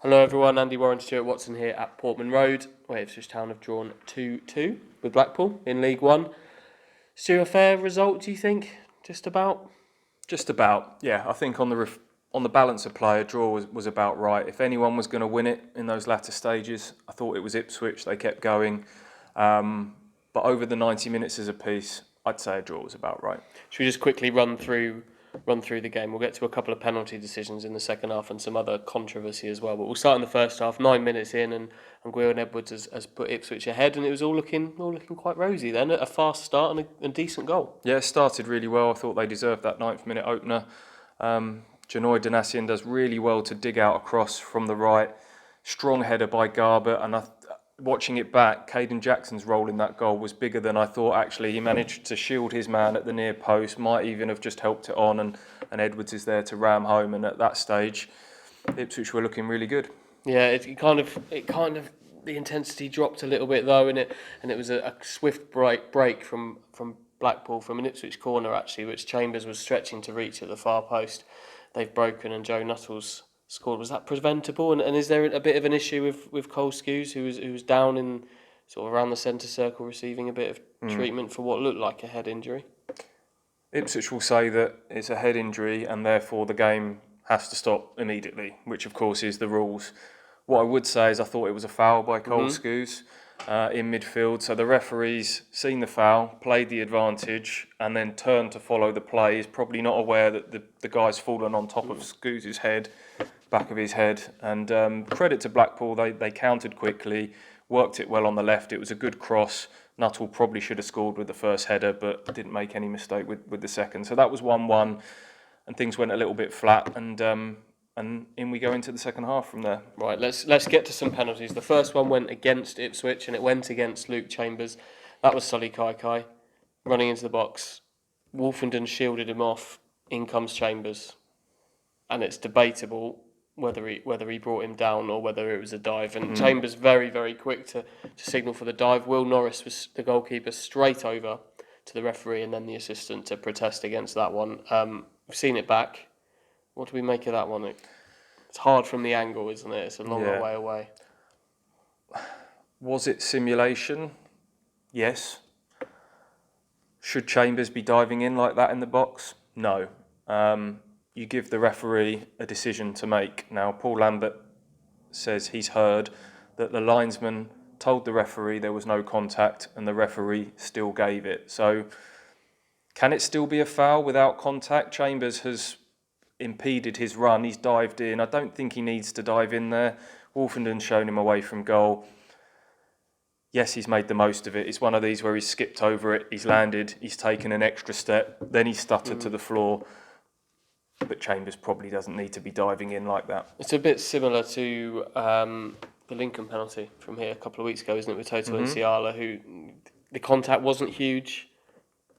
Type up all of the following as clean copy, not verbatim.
Hello everyone, Andy Warren and Stuart Watson here at Portman Road, where Ipswich Town have drawn 2-2 with Blackpool in League One. Stuart, a fair result, do you think? Just about? Just about, yeah. I think on the balance of play, a draw was about right. If anyone was going to win it in those latter stages, I thought it was Ipswich. They kept going, but over the 90 minutes as a piece, I'd say a draw was about right. Should we just quickly run through the game? We'll get to a couple of penalty decisions in the second half and some other controversy as well. But we'll start in the first half. 9 minutes in, and Warren Edwards has put Ipswich ahead, and it was all looking quite rosy then. A fast start and a decent goal. Yeah, it started really well. I thought they deserved that 9th minute opener. Janoy Donatian does really well to dig out across from the right. Strong header by Garbutt, and watching it back, Caden Jackson's role in that goal was bigger than I thought. Actually, he managed to shield his man at the near post, might even have just helped it on, and Edwards is there to ram home. And at that stage, Ipswich were looking really good. Yeah, it kind of the intensity dropped a little bit though, and it was a swift break from Blackpool from an Ipswich corner actually, which Chambers was stretching to reach at the far post. They've broken, and Joe Nuttall's scored. Was that preventable? And is there a bit of an issue with Cole Skews, who was down in sort of around the centre circle, receiving a bit of treatment for what looked like a head injury? Ipswich will say that it's a head injury and therefore the game has to stop immediately, which of course is the rules. What I would say is I thought it was a foul by Cole Skews in midfield. So the referee's seen the foul, played the advantage, and then turned to follow the play. He's probably not aware that the guy's fallen on top of Skews' head, back of his head. And credit to Blackpool, they countered quickly, worked it well on the left. It was a good cross. Nuttall probably should have scored with the first header, but didn't make any mistake with the second. So that was 1-1, and things went a little bit flat. And in we go into the second half from there. Right, let's get to some penalties. The first one went against Ipswich, and it went against Luke Chambers. That was Sully Kaikai running into the box. Wolfenden shielded him off. In comes Chambers, and it's debatable whether he brought him down or whether it was a dive. And Chambers very, very quick to signal for the dive. Will Norris was the goalkeeper, straight over to the referee and then the assistant to protest against that one. We've seen it back. What do we make of that one? It's hard from the angle, isn't it? It's a long way away. Was it simulation? Yes. Should Chambers be diving in like that in the box? No. You give the referee a decision to make. Now, Paul Lambert says he's heard that the linesman told the referee there was no contact and the referee still gave it. So, can it still be a foul without contact? Chambers has impeded his run. He's dived in. I don't think he needs to dive in there. Wolfenden's shown him away from goal. Yes, he's made the most of it. It's one of these where he's skipped over it, he's landed, he's taken an extra step, then he stuttered to the floor. But Chambers probably doesn't need to be diving in like that. It's a bit similar to the Lincoln penalty from here a couple of weeks ago, isn't it, with Toto and Ciala, who the contact wasn't huge,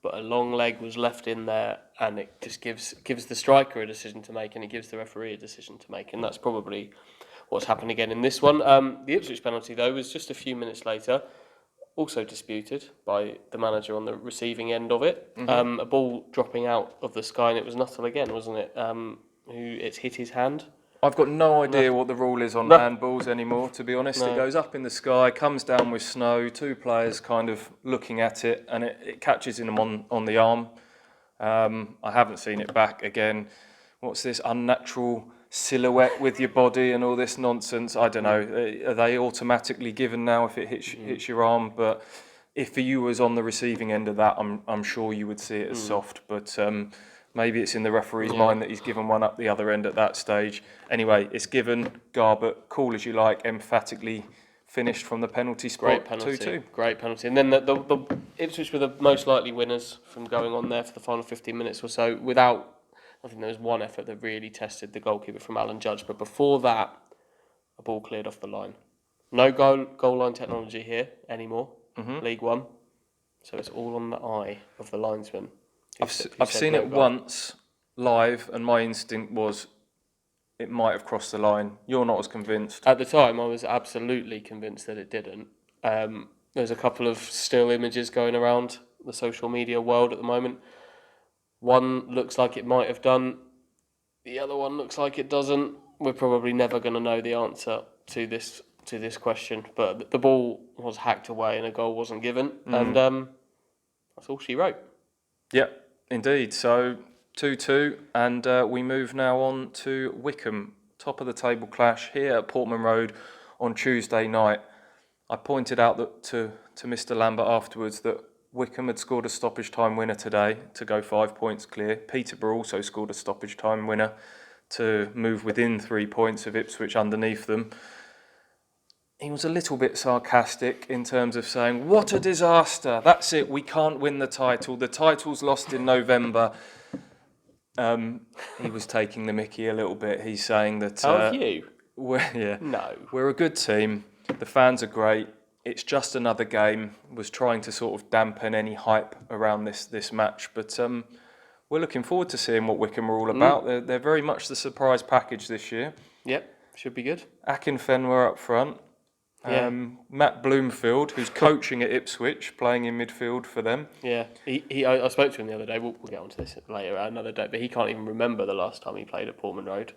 but a long leg was left in there, and it just gives the striker a decision to make, and it gives the referee a decision to make, and that's probably what's happened again in this one. The Ipswich penalty, though, was just a few minutes later, also disputed by the manager on the receiving end of it. A ball dropping out of the sky, and it was Nuttall again, wasn't it? Who it's hit his hand. I've got no idea what the rule is on handballs anymore, to be honest. It goes up in the sky, comes down with snow, two players kind of looking at it, and it catches him on the arm. I haven't seen it back again. What's this unnatural silhouette with your body and all this nonsense? I don't know. Are they automatically given now if it hits your arm? But if you was on the receiving end of that, I'm sure you would see it as soft. But maybe it's in the referee's mind that he's given one up the other end at that stage. Anyway, it's given. Garbutt, cool as you like, emphatically finished from the penalty spot. Great penalty. 2-2. Great penalty. And then the Ipswich were the most likely winners from going on there for the final 15 minutes or so without. I think there was one effort that really tested the goalkeeper from Alan Judge, but before that, a ball cleared off the line. No goal line technology here anymore, League One, so it's all on the eye of the linesman. I've seen it once live, and my instinct was it might have crossed the line. You're not as convinced. At the time, I was absolutely convinced that it didn't. There's a couple of still images going around the social media world at the moment. One looks like it might have done. The other one looks like it doesn't. we're probably never going to know the answer to this question. But the ball was hacked away and a goal wasn't given, and that's all she wrote. Yeah, indeed. So 2-2, and we move now on to Wickham, top of the table clash here at Portman Road on Tuesday night. I pointed out that to Mr. Lambert afterwards that Wickham had scored a stoppage time winner today to go 5 points clear. Peterborough also scored a stoppage time winner to move within 3 points of Ipswich underneath them. He was a little bit sarcastic in terms of saying, "What a disaster! That's it, we can't win the title. The title's lost in November." He was taking the mickey a little bit. He's saying that... How have you? No. We're a good team. The fans are great. It's just another game. Was trying to sort of dampen any hype around this match. But we're looking forward to seeing what Wickham are all about. They're very much the surprise package this year. Yep, should be good. Akinfenwa up front. Yeah. Matt Bloomfield, who's coaching at Ipswich, playing in midfield for them. Yeah, I spoke to him the other day. We'll get onto this later another day, but he can't even remember the last time he played at Portman Road.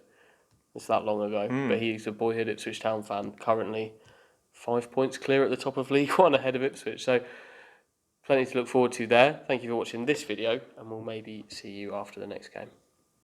It's that long ago. But he's a boyhood Ipswich Town fan, currently 5 points clear at the top of League One ahead of Ipswich. So plenty to look forward to there. Thank you for watching this video, and we'll maybe see you after the next game.